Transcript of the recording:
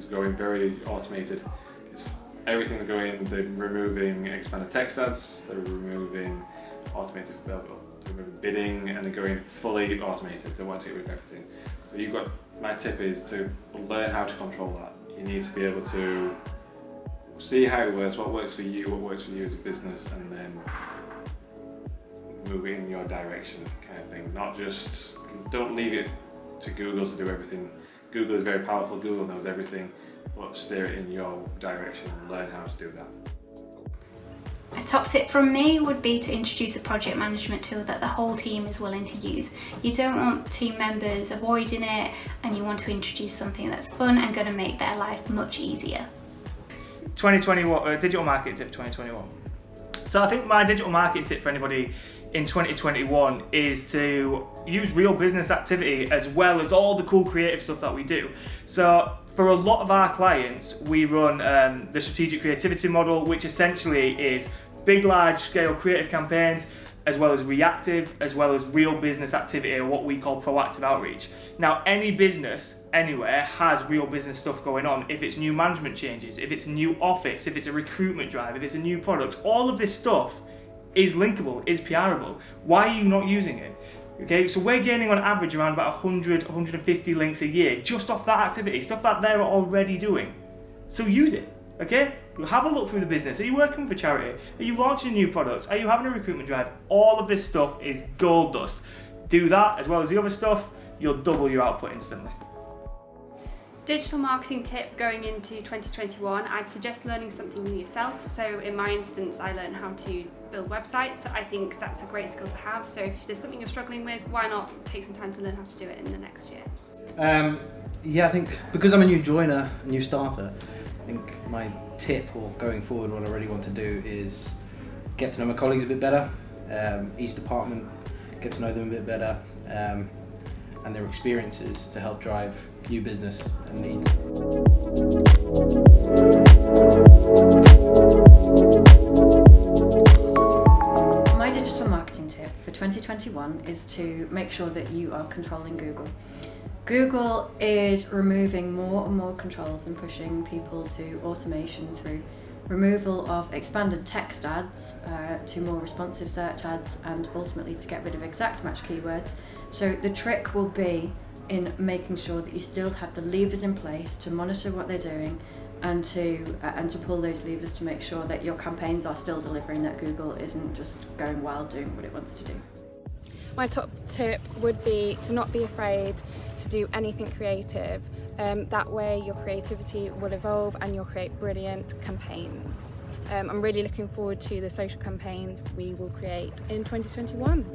going very automated. Everything they're going, they're removing expanded text ads, they're removing automated bidding, and they're going fully automated. They want to get rid of everything. So my tip is to learn how to control that. You need to be able to see how it works, what works for you as a business, and then move it in your direction, kind of thing. Don't leave it to Google to do everything. Google is very powerful, Google knows everything, but steer it in your direction and learn how to do that. A top tip from me would be to introduce a project management tool that the whole team is willing to use. You don't want team members avoiding it, and you want to introduce something that's fun and going to make their life much easier. 2021 digital marketing tip 2021. So I think my digital marketing tip for anybody in 2021 is to use real business activity as well as all the cool creative stuff that we do. So for a lot of our clients, we run the strategic creativity model, which essentially is big, large scale creative campaigns, as well as reactive, as well as real business activity, or what we call proactive outreach. Now, any business anywhere has real business stuff going on. If it's new management changes, if it's a new office, if it's a recruitment drive, if it's a new product, all of this stuff is linkable, is PRable. Why are you not using it? Okay, so we're gaining on average around about 100, 150 links a year just off that activity, stuff that they're already doing. So use it, okay? Have a look through the business. Are you working for charity? Are you launching a new product? Are you having a recruitment drive? All of this stuff is gold dust. Do that as well as the other stuff, you'll double your output instantly. Digital marketing tip going into 2021, I'd suggest learning something new yourself. So in my instance, I learned how to build websites. I think that's a great skill to have. So if there's something you're struggling with, why not take some time to learn how to do it in the next year? Yeah, I think because I'm a new joiner, a new starter, I think my tip, or going forward, what I really want to do is get to know my colleagues a bit better, each department, get to know them a bit better, and their experiences to help drive new business and leads. My digital marketing tip for 2021 is to make sure that you are controlling Google. Google is removing more and more controls and pushing people to automation through removal of expanded text ads to more responsive search ads, and ultimately to get rid of exact match keywords. So the trick will be in making sure that you still have the levers in place to monitor what they're doing, and to pull those levers to make sure that your campaigns are still delivering, that Google isn't just going wild doing what it wants to do. My top tip would be to not be afraid to do anything creative. That way your creativity will evolve and you'll create brilliant campaigns. I'm really looking forward to the social campaigns we will create in 2021.